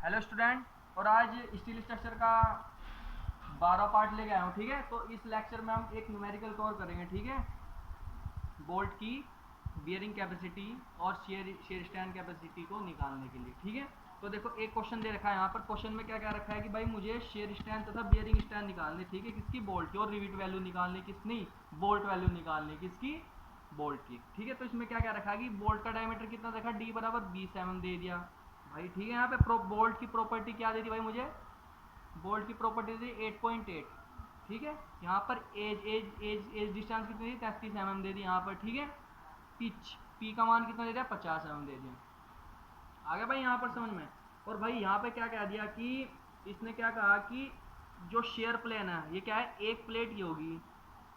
Hello student. और आज steel structure का 12 पार्ट लेके आया हूँ। ठीक है, तो इस लेक्चर में हम एक न्यूमेरिकल कवर करेंगे। ठीक है, बोल्ट की बियरिंग कैपेसिटी और शेयर स्टैंड कैपेसिटी को निकालने के लिए। ठीक है, तो देखो एक क्वेश्चन दे रखा है यहाँ पर। क्वेश्चन में क्या क्या रखा है कि भाई मुझे शेयर स्टैंड तथा बियरिंग स्टैंड निकालने। ठीक है, किसकी? बोल्ट की। और रिविट वैल्यू निकालने किसकी? बोल्ट वैल्यू निकालने किसकी? बोल्ट की। ठीक है, तो इसमें क्या क्या रखा है कि बोल्ट का डायमीटर कितना देखा, डी बराबर 20 mm दे दिया भाई। ठीक है, यहाँ पे बोल्ट की प्रॉपर्टी क्या दे दी भाई मुझे? बोल्ट की प्रॉपर्टी दी 8.8। ठीक है, यहाँ पर एज डिस्टेंस कितनी दी? 33 mm दे दी यहाँ पर। ठीक है, पिच पी का मान कितना दे दिया? 50 mm दे दिया। आ गया भाई यहाँ पर समझ में? और भाई यहाँ पे क्या कह दिया कि इसने क्या कहा कि जो शेयर प्लेन है ये क्या है, एक प्लेट ये होगी,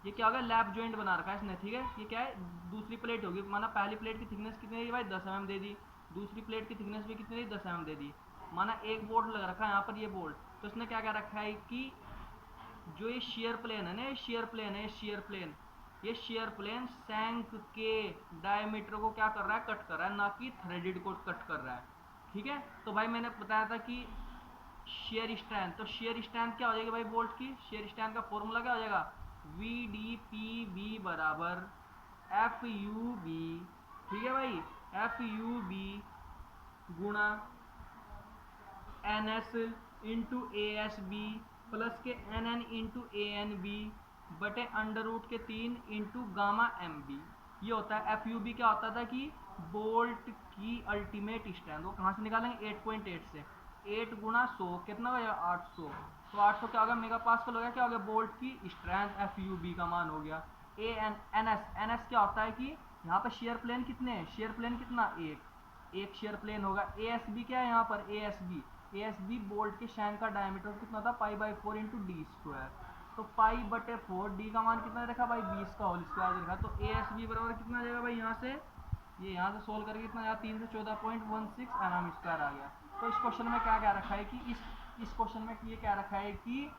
ये क्या होगा, लैप जॉइंट बना रखा है इसने। ठीक है, ये क्या है, दूसरी प्लेट होगी। माना पहली प्लेट की थिकनेस कितनी दी भाई? 10 mm दे दी। दूसरी प्लेट की थिकनेस भी कितनी दी? 10 mm दे दी। माना एक बोल्ट लग रखा है यहाँ पर, ये बोल्ट। तो इसने क्या क्या रखा है कि जो ये शेयर प्लेन है ना, ये शेयर प्लेन है, ये शेयर प्लेन सैंक के डायमीटर को क्या कर रहा है? कट कर रहा है, ना कि थ्रेडेड को कट कर रहा है। ठीक है, तो भाई मैंने बताया था कि शेयर स्ट्रेंथ, तो शेयर स्ट्रेंथ क्या हो जाएगी भाई बोल्ट की? शेयर स्ट्रेंथ का फॉर्मूला क्या हो जाएगा? वी डी पी बी बराबर एफ यू बी। ठीक है भाई, एफ यू बी गुणा N S into A S B plus K N N into A N B बटे under root K 3 into gamma M B. ये होता है F U B. क्या होता था कि बोल्ट की अल्टीमेट स्ट्रेंथ। वो कहाँ से निकालेंगे? 8.8 से। 8 गुणा 100 कितना हो जाएगा? 800। तो 800 क्या हो गया? मेगा पास्कल हो गया। क्या हो गया? बोल्ट की स्ट्रेंथ एफ यू बी का मान हो गया। A N N S, N S क्या होता है कि यहाँ पर शेयर प्लेन कितने हैं? शेयर प्लेन कितना? एक शेयर प्लेन होगा। ए एस बी क्या है यहाँ पर? A S B, A S B bolt के शैंक का डायमीटर कितना था? Pi by 4 into D square. तो पाई बटे 4, डी का मान कितना रखा भाई? 20 का होल स्क्वायर रखा। तो ए एस बी बराबर कितना आ जाएगा भाई? यहाँ से ये यहाँ से सोल्व करके कितना आया? 3 से 14.16 mm स्क्वायर आ गया। तो इस क्वेश्चन में क्या क्या रखा है कि इस क्वेश्चन में ये क्या रखा है कि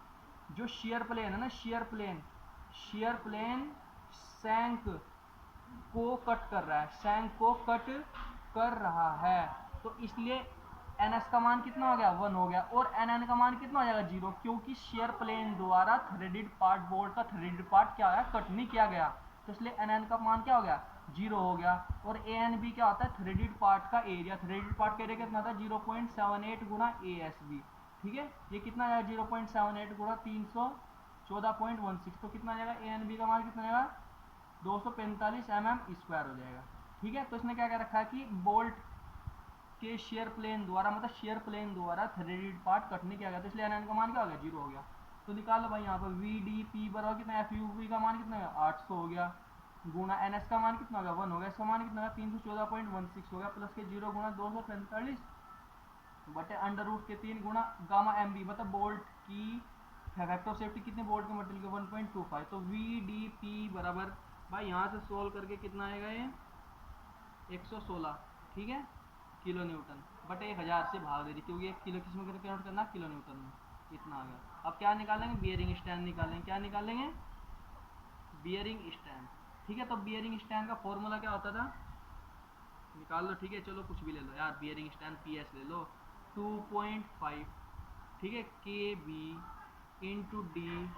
जो शेयर प्लेन है ना, शेयर प्लेन सैंक को कट कर रहा है, सैंक को कट कर रहा है। तो इसलिए एन एस का मान कितना हो गया? 1 हो गया। और एन एन का मान कितना हो जाएगा? 0, क्योंकि शेयर प्लेन द्वारा थ्रेडेड पार्ट, बोल्ट का थ्रेडेड पार्ट क्या है? कट नहीं किया गया। तो इसलिए एन एन का मान क्या हो गया? 0 हो गया। और ए एन बी क्या होता है? थ्रेडेड पार्ट का एरिया। थ्रेडेड पार्ट का एरिया कितना था? 0.78 गुना ए एस बी। ठीक है, ये कितना आएगा? 0.78 गुना 314.16। तो कितना आ जाएगा? ए एन बी का मान कितना आएगा? 245 mm स्क्वायर हो जाएगा। ठीक है, तो इसने क्या क्या रखा है कि बोल्ट के शेयर प्लेन द्वारा, मतलब शेयर प्लेन द्वारा थ्रेडेड पार्ट कट नहीं किया गया। तो इसलिए एन एन का मान क्या हो गया? 0 हो गया। तो निकालो भाई यहाँ पर वी डी पी बराबर कितना? एफ यू बी का मान कितना है? 800 हो गया। गुना एन एस का मान कितना हो गया? 1 हो गया। इसका मान कितना है? 314.16 हो गया। प्लस के 0 गुना 245 बटे अंडर रूट के 3 गुना गामा एम बी, मतलब बोल्ट की फैक्टर ऑफ सेफ्टी कितने? बोल्ट के मटेरियल के 1.25। तो वी डी पी बराबर भाई यहाँ से सोल्व करके कितना आएगा? ये 116। ठीक है, किलो न्यूटन बटे 1000 से भाग दे रही, क्योंकि एक किलो किस में कन्वर्ट करना? किलो न्यूटन में। इतना आ गया। अब क्या निकालेंगे? बियरिंग स्टैंड निकालेंगे। क्या निकालेंगे? Bearing stand. ठीक है, तो बियरिंग स्टैंड का फॉर्मूला क्या होता था? निकाल लो। ठीक है, चलो कुछ भी ले लो यार, बियरिंग स्टैंड पी एस ले लो। 2.5, ठीक है, K B into D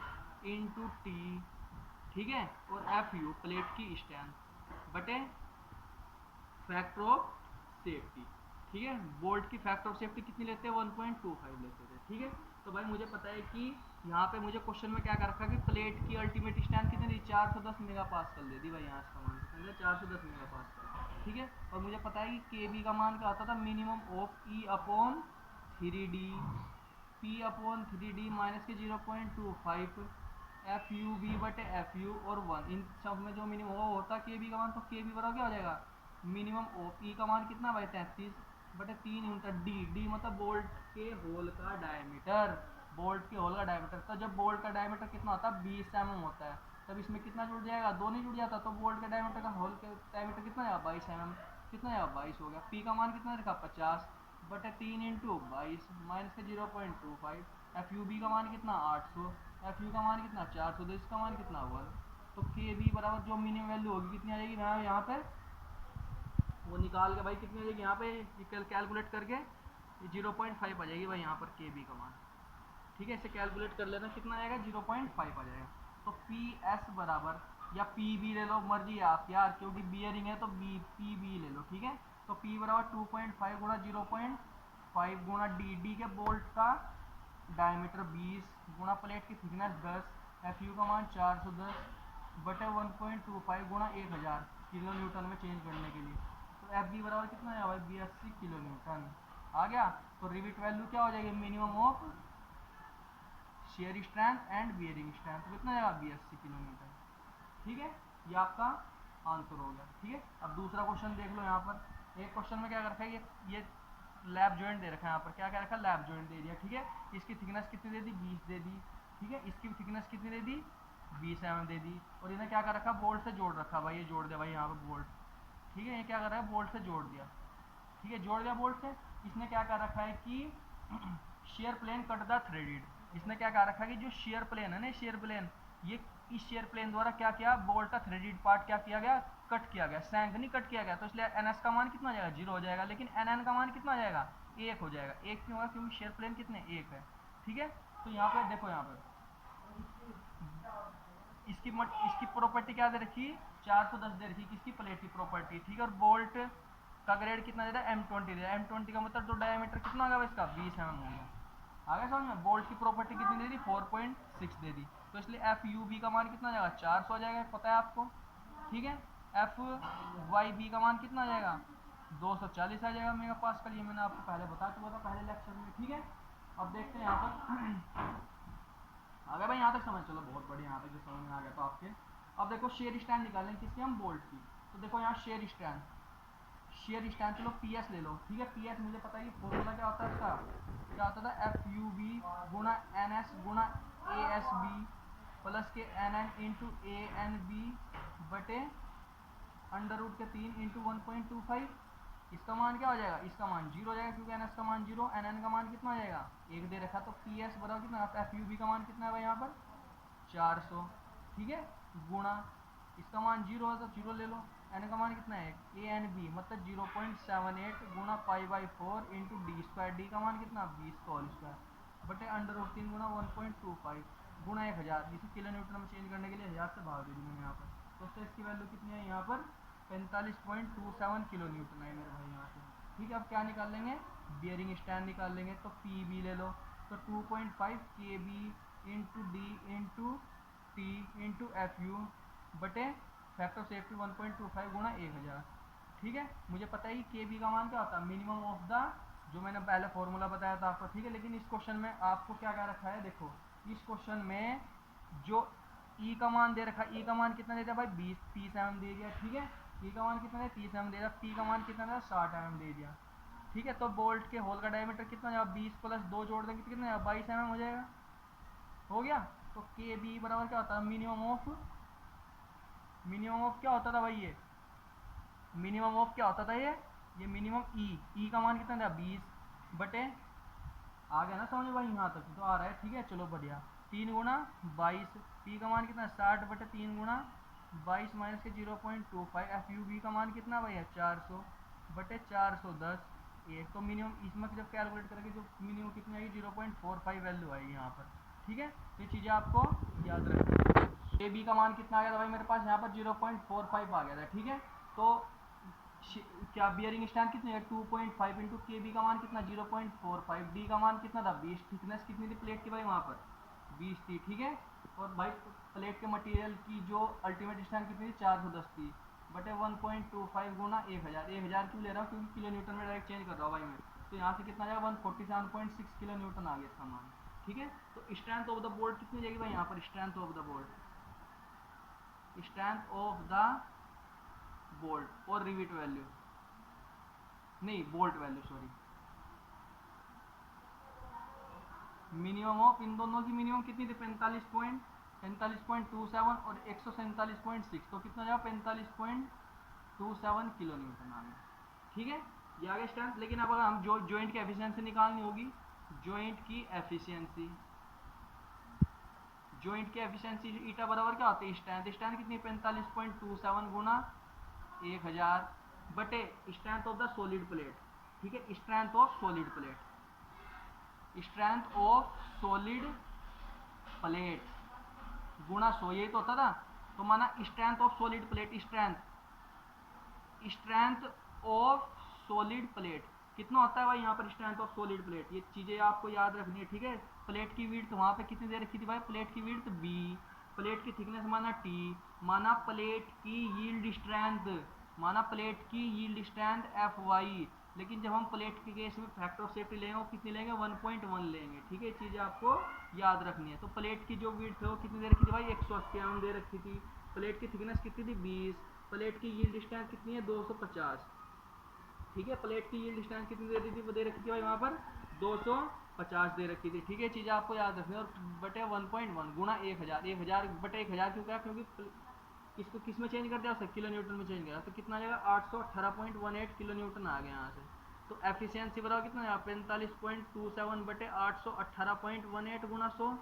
into T. ठीक है, और एफ यू प्लेट की स्टैंड बटे फैक्टर ऑफ सेफ्टी। ठीक है, बोल्ट की फैक्टर ऑफ सेफ्टी कितनी लेते हैं? 1.25 लेते थे। ठीक है, तो भाई मुझे पता है कि यहाँ पे मुझे क्वेश्चन में क्या कर रखा है कि प्लेट की अल्टीमेट स्टैंड कितनी दी? 410 मेगा पास्कल दे दी भाई। यहाँ इसका मान कितना? 410 मेगा पास्कल। ठीक है, और मुझे पता है कि के बी का मान क्या होता था? Minimum of E upon 3D, P upon 3D minus के 0.25 एफ यू बी बटे एफ यू और 1। इन सब में जो मिनिमम होता के बी का मान, तो के बी बराबर क्या हो जाएगा? मिनिमम ऑफ ई का मान कितना भाई? 33 बटे 3 यूनिट डी। डी मतलब बोल्ट के होल का डायमीटर। बोल्ट के होल का डायमीटर, तो जब बोल्ट का डायमीटर कितना होता है? 20 mm होता है। तब इसमें कितना जुड़ जाएगा? 2 नहीं जुड़ जाता। तो बोल्ट के डायमीटर का होल के डायमीटर कितना आएगा? 22 mm। कितना आएगा? 22 हो गया। पी का मान कितना रखा? 50 बटे 3 इंटू 22 माइनस के 0.25। एफ यू बी का मान कितना? 800। एफ यू का मान कितना? 400। तो इसका मान कितना? 1। तो के बी बराबर जो मिनिमम वैल्यू होगी कितनी आ जाएगी यहाँ पे? वो निकाल के भाई कितनी आ जाएगी यहाँ पे कैलकुलेट करके? ये 0.5 आ जाएगी भाई यहाँ पर के बी का मान, ठीक है। इसे कैलकुलेट कर लेना कितना आएगा, 0.5 आ जाएगा। तो पी एस बराबर, या पी बी ले लो, मर्जी है आप यार, क्योंकि बियरिंग है तो बी पी बी ले लो, ठीक है। तो पी बराबर 2.5 गुणा 0.5 गुणा डी, डी के बोल्ट का डायमीटर 20 गुणा प्लेट की थिकनेस 10, एफ यू का मान 410 बटे 1.25 गुणा 1000 किलो न्यूटन में चेंज करने के लिए। तो एफ बी बराबर कितना है भाई, 82 किलो न्यूटन आ गया। तो रिविट वैल्यू क्या हो जाएगी, minimum of shear strength and bearing strength, तो कितना आएगा 82 किलो न्यूटन, ठीक है। ये आपका आंसर हो गया, ठीक है। अब दूसरा क्वेश्चन देख लो यहाँ पर। एक क्वेश्चन में क्या कर रखा है, ये लैब जॉइंट दे रखा है यहाँ पर, क्या क्या रखा है, लैब जॉइंट दे दिया, ठीक है। इसकी थिकनेस कितनी दे दी, 20 दे दी, ठीक है। इसकी थिकनेस कितनी दे दी, 20 mm दे दी। और इन्हें क्या कर रखा, बोल्ट से जोड़ रखा भाई, ये जोड़ दिया भाई यहाँ पर बोल्ट, ठीक है। ये क्या कर रहा है, बोल्ट से जोड़ दिया, ठीक है, जोड़ दिया बोल्ट से। इसने क्या कर रखा है कि shear plane cut the threaded, इसने क्या कर रखा है कि जो शेयर प्लेन है ना, शेयर प्लेन, ये इस शेयर प्लेन द्वारा क्या किया, बोल्ट का थ्रेडेड पार्ट क्या किया गया, कट किया गया, सैंक नहीं कट किया गया। तो इसलिए एन एस का मान कितना हो जाएगा, 0 हो जाएगा, लेकिन एन एन का मान कितना हो जाएगा, 1 हो जाएगा। 1 क्यों होगा, क्योंकि शेयर प्लेन कितने, 1 है, ठीक है। तो यहाँ पर देखो, यहाँ पर इसकी प्रॉपर्टी क्या दे रखी, 410 दे रखी, किसकी, प्लेट की प्रॉपर्टी, ठीक है। और बोल्ट का ग्रेड कितना दे रहा है, M20 दे रहा है। M20 का मतलब तो डायमीटर कितना होगा इसका, 20 mm होगा, आगे समझ में। बोल्ट की प्रॉपर्टी कितनी दे दी, 4.6 दे दी। तो इसलिए एफ यू बी का मान कितना आ जाएगा, 400 आ जाएगा, पता है आपको, ठीक है। एफ वाई बी का मान कितना आ जाएगा, 240 आ जाएगा मेगा पास्कल, ये मैंने आपको पहले बता चुका था पहले लेक्चर में, ठीक है। अब देखते हैं यहाँ पर आ गया भाई यहाँ तक समझ, चलो बहुत बढ़िया, यहाँ तक जो समझ में आ गया तो आपके। अब देखो शेयर स्ट्रैंड निकालेंगे किसकी, हम बोल्ट की। तो देखो यहाँ शेयर स्ट्रैंड चलो पी एस ले लो, ठीक है। पी एस मुझे पता है कि फॉर्मूला क्या होता है इसका, क्या होता था, एफ यू बी गुणा एन एस गुणा ए S B plus K N N into A N B बटे अंडर रूट के 3 इंटू 1.25। इसका मान क्या हो जाएगा, इसका मान 0 हो जाएगा, क्योंकि एन एस का मान 0, एन एन का मान कितना हो जाएगा, 1 दे रखा। तो पी एस बराबर कितना, एफ यू बी का मान कितना है भाई यहाँ पर, 400, ठीक है, गुणा इसका मान 0 है तो 0 ले लो, एन का मान कितना है, ए एन बी मतलब 0.78 गुणा π/4 इंटू डी स्क्वायर, डी का मान कितना, 20 का होल स्क्वायर बटे अंडर रूट 3 गुणा 1.25 गुणा 1000, जिसे किलो न्यूटन में चेंज करने के लिए 1000 से भाग दे दी मैंने यहाँ पर। तो उससे इसकी वैल्यू कितनी है यहाँ पर, 45.27 किलो न्यूटन है मेरे भाई यहाँ से, ठीक है। अब क्या निकाल लेंगे, बियरिंग स्टैंड निकाल लेंगे। तो पी बी ले लो, तो 2.5 K B into D into T into F U बटे फैक्टर सेफ्टी 1.25 गुणा 1000, ठीक है। मुझे पता है कि के बी का मान क्या होता है, मिनिमम ऑफ द, जो मैंने पहले फॉर्मूला बताया था आपको, ठीक है। लेकिन इस क्वेश्चन में आपको क्या क्या रखा है, देखो इस क्वेश्चन में जो ई का मान दे रखा है, ई का मान कितना दे दिया भाई, 30 mm दे दिया, ठीक है। ई का मान कितना है, 30 mm दे दिया, पी का मान कितना था, 60 mm दे दिया, ठीक है। तो बोल्ट के होल का डायमीटर कितना जाएगा, 20 प्लस 2 जोड़ देंगे तो कितना 22 mm हो जाएगा, हो गया। तो के बी बराबर क्या होता है, मिनिमम ऑफ क्या होता था भाई, ये मिनिमम ऑफ क्या होता था, ये मिनिमम ई का मान कितना था, 20 बटे, आ गया ना समझ भाई, यहाँ तक तो आ रहा है, ठीक है। चलो बढ़िया, 3 गुणा 22, पी का मान कितना, 60 बटे 3 गुणा 22 माइनस के 0.25, एफ यू बी का मान कितना भाई है, 400 बटे 410 एक। तो मिनिमम इसमें जब कैलकुलेट करेंगे जो मिनिमम कितनी आएगी, 0.45 वैल्यू आएगी यहाँ पर, ठीक है। तो ये चीज़ें आपको याद रखनी है। ए बी का मान कितना आ गया था भाई मेरे पास यहाँ पर, 0.45 आ गया था, ठीक है। तो क्या बियरिंग स्टैंड कितनी है, 2.5 इंटू के बी का मान कितना, 0.45, डी का मान कितना था, 20, थिकनेस कितनी थी प्लेट की भाई वहाँ पर, 20 थी, ठीक है। और भाई प्लेट के मटेरियल की जो अल्टीमेट स्टैंड कितनी थी, 410 थी बटे 1.25 गुना 1000, 1000 क्यों ले रहा हूँ, क्योंकि किलो न्यूटन में डायरेक्ट चेंज कर रहा हूँ भाई मैं। तो यहाँ से कितना जाएगा, 147.6 किलो न्यूटन आ गया इसका मान, ठीक है। तो स्ट्रेंथ ऑफ द बोल्ट कितनी जाएगी भाई यहाँ पर, strength of the bolt, strength of the bolt और रिविट वैल्यू, नहीं bolt value sorry, minimum of इन दोनों की मिनिमम कितनी थी, 45.27 और 147.6, तो कितना जाएगा 45.27 किलो न्यूटन आ गया, ठीक है। ये आ गया स्ट्रेंथ। लेकिन अब अगर हम जॉइंट की एफिशिएंसी निकालनी होगी, जॉइंट की एफिशिएंसी, जॉइंट की एफिशिएंसी ईटा बराबर क्या होती है, स्ट्रेंथ, स्ट्रेंथ कितनी 45.27 गुना 1000 बटे strength of the solid plate, ठीक है, strength of solid plate, strength of solid plate गुणा 100, यही तो होता था। तो माना strength of solid plate, strength of solid plate कितना होता है भाई यहाँ पर स्ट्रेंथ ऑफ सॉलिड प्लेट, ये चीज़ें आपको याद रखनी है, ठीक है। प्लेट की विड्थ वहाँ पे कितनी दे रखी थी भाई, प्लेट की विड्थ b, प्लेट की थिकनेस माना t, माना प्लेट की यील्ड स्ट्रेंथ, माना प्लेट की यील्ड स्ट्रेंथ fy। लेकिन जब हम प्लेट के केस में फैक्टर ऑफ सेफ्टी लेंगे वो कितनी लेंगे, 1.1 लेंगे, ठीक है। चीज़ें आपको याद रखनी है। तो प्लेट की जो विड्थ है वो कितनी दे रखी थी भाई, 180 mm दे रखी थी। प्लेट की थिकनेस कितनी थी, 20। प्लेट की यील्ड स्ट्रेंथ कितनी है, 250, ठीक है। प्लेट की यील्ड स्ट्रेंथ कितनी दे रही थी, वो दे रखी थी भाई वहाँ पर 250 दे रखी थी, ठीक है। चीज़ें आपको याद रखनी है। और बटे 1.1 गुणा 1000, 1000 बटे 1000 क्यों, क्या, क्योंकि इसको किस में चेंज कर दिया उससे, किलो न्यूटन में चेंज किया, तो कितना आ जाएगा 818.18 किलो न्यूटन आ गया यहाँ से। तो एफिशिएंसी बराबर कितना है, 45.27 बटे 818.18 गुणा 100,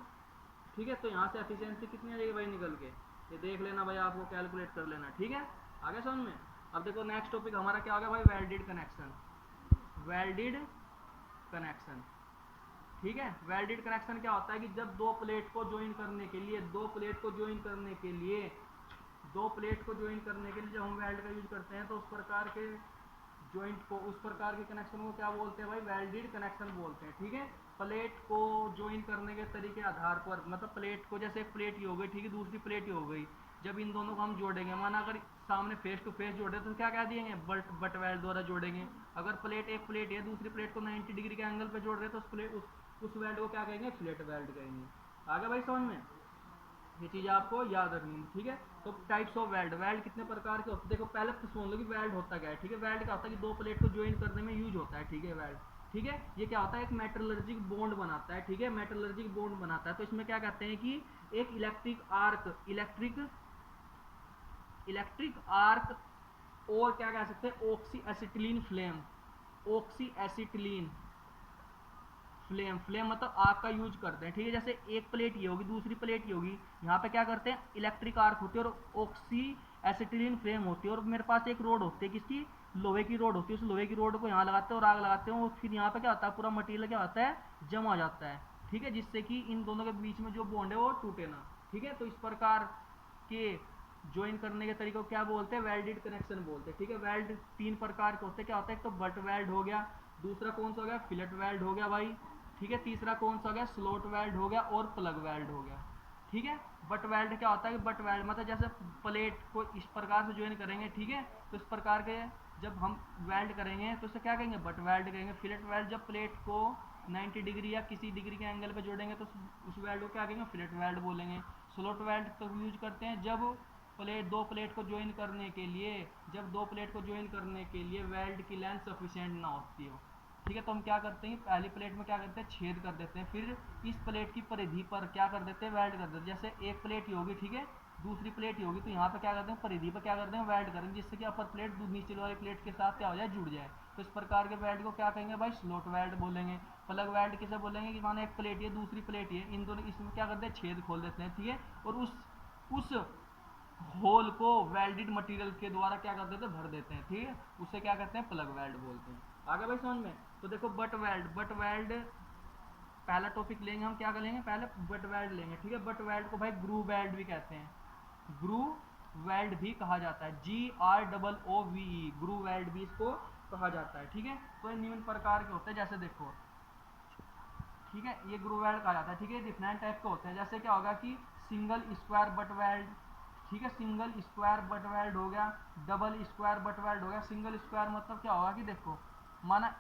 ठीक है। तो यहाँ से एफिशिएंसी कितनी आ जाएगी भाई निकल के, ये देख लेना भाई, आपको कैलकुलेट कर लेना, ठीक है। आगे समझ में। अब देखो नेक्स्ट टॉपिक हमारा क्या होगा भाई, वेल्डेड कनेक्शन। वेल्डेड कनेक्शन, ठीक है। वेल्डेड कनेक्शन क्या होता है कि जब दो प्लेट को ज्वाइन करने के लिए, जब हम वेल्ड का यूज करते हैं तो उस प्रकार के जॉइंट को, उस प्रकार के कनेक्शन को क्या बोलते हैं भाई, वेल्डेड कनेक्शन बोलते हैं, ठीक है। प्लेट को ज्वाइन करने के तरीके आधार पर, मतलब प्लेट को, जैसे एक प्लेट ही हो गई, ठीक है, दूसरी प्लेट ही हो गई, जब इन दोनों को हम जोड़ेंगे, माना अगर सामने फेस टू फेस जोड़े तो क्या दिएंगे, बट वेल्ड द्वारा जोड़ेंगे। अगर प्लेट एक प्लेट है, दूसरी प्लेट को 90 डिग्री के एंगल पे जोड़ रहे तो उस वेल्ड को क्या कहेंगे, फिलेट वेल्ड कहेंगे। आगे भाई समझ में, ये चीज़ आपको याद रखनी है, ठीक है। तो टाइप्स ऑफ वेल्ड कितने प्रकार के होते हैं, देखो पहले तो सुन लो कि वेल्ड होता क्या है, ठीक है। वेल्ड क्या होता है कि दो प्लेट को ज्वाइन करने में यूज होता है, ठीक है, वेल्ड, ठीक है। ये क्या होता है, एक मेटलर्जिक बॉन्ड बनाता है, ठीक है, मेटलर्जिक बॉन्ड बनाता है। तो इसमें क्या कहते हैं कि एक इलेक्ट्रिक आर्क और क्या कह सकते हैं, ऑक्सी एसिटिलीन फ्लेम मतलब आग का यूज करते हैं, ठीक है। जैसे एक प्लेट ये होगी, दूसरी प्लेट ये होगी, यहाँ पे क्या करते हैं, इलेक्ट्रिक आर्क होती है और ऑक्सी एसिटिलीन फ्लेम होती है, और मेरे पास एक रोड होती है, किसकी, लोहे की रोड होती है। उस लोहे की रोड को यहाँ लगाते हैं और आग लगाते हैं, और फिर यहाँ पे क्या होता है, पूरा मटेरियल क्या होता है, जम आ जाता है, ठीक है, जिससे कि इन दोनों के बीच में जो बॉन्ड है वो टूटे ना, ठीक है। तो इस प्रकार के ज्वाइन करने के तरीके को क्या बोलते हैं, वेल्डेड कनेक्शन बोलते हैं, ठीक है। वेल्ड 3 प्रकार के होते हैं, क्या होता है, एक तो बट वेल्ड हो गया, दूसरा कौन सा हो गया, फिलेट वेल्ड हो गया भाई, ठीक है, तीसरा कौन सा हो गया, स्लॉट वेल्ड हो गया, और प्लग वेल्ड हो गया, ठीक है। बट वेल्ड क्या होता है कि बट वेल्ड मतलब जैसे प्लेट को इस प्रकार से ज्वाइन करेंगे, ठीक है, तो इस प्रकार के जब हम वेल्ड करेंगे तो इसे क्या कहेंगे, बट वेल्ड कहेंगे। फिलेट वेल्ड जब प्लेट को 90 डिग्री या किसी डिग्री के एंगल पे जोड़ेंगे तो उस वेल्ड को क्या कहेंगे, फिलेट वेल्ड बोलेंगे। स्लॉट वेल्ड तो यूज करते हैं जब दो प्लेट को ज्वाइन करने के लिए वेल्ड की लेंथ सफिशिएंट ना होती हो, ठीक है। तो हम क्या करते हैं, पहली प्लेट में क्या करते हैं, छेद कर देते हैं, फिर इस प्लेट की परिधि पर क्या कर देते हैं, वेल्ड कर देते हैं। जैसे एक प्लेट ही होगी, ठीक है, दूसरी प्लेट ही होगी, तो यहाँ पे क्या करते हैं, परिधि पर क्या करते हैं, वेल्ड करेंगे, जिससे कि अपर प्लेट नीचे वाली प्लेट के साथ क्या हो जाए, जुड़ जाए। तो इस प्रकार के वेल्ड को क्या कहेंगे भाई, स्लॉट वेल्ड बोलेंगे। प्लग वेल्ड किसे बोलेंगे कि माना एक प्लेट है, दूसरी प्लेट है, इन दोनों इसमें क्या करते हैं, छेद खोल देते हैं, ठीक है, और उस होल को वेल्डेड मटेरियल के द्वारा क्या कर देते हैं, भर देते हैं, ठीक है, उसे क्या कहते हैं, प्लग वेल्ड बोलते हैं। आगे भाई समझ में। तो देखो बट वेल्ड पहला टॉपिक लेंगे हम, क्या करेंगे, पहले बट वेल्ड लेंगे, ठीक है। बट वेल्ड को भाई ग्रू वेल्ड भी कहते हैं, ग्रू वेल्ड भी कहा जाता है, GROOVE, ग्रू वेल्ड भी इसको कहा जाता है, ठीक है। तो ये निम्न प्रकार के होते हैं, जैसे देखो, ठीक है, ये ग्रू वेल्ड कहा जाता है, ठीक है। डिफरेंट टाइप के होते हैं, जैसे क्या होगा कि सिंगल स्क्वायर बट वेल्ड, ठीक है, सिंगल स्क्वायर बट वेल्ड हो गया, डबल स्क्वायर बट वेल्ड हो गया। सिंगल स्क्वायर मतलब क्या होगा कि देखो, माना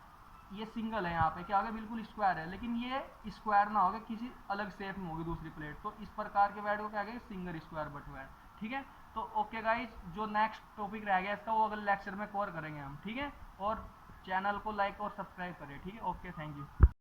ये सिंगल है, यहाँ पे क्या होगा, बिल्कुल स्क्वायर है, लेकिन ये स्क्वायर ना होगा, किसी अलग शेप में होगी दूसरी प्लेट, तो इस प्रकार के वेल्ड को क्या कहेंगे, सिंगल स्क्वायर बट वेल्ड, ठीक है। तो ओके गाइज, जो नेक्स्ट टॉपिक रह गया इसका वो अगले लेक्चर में कवर करेंगे हम, ठीक है। और चैनल को लाइक और सब्सक्राइब करें, ठीक है। Okay, thank you.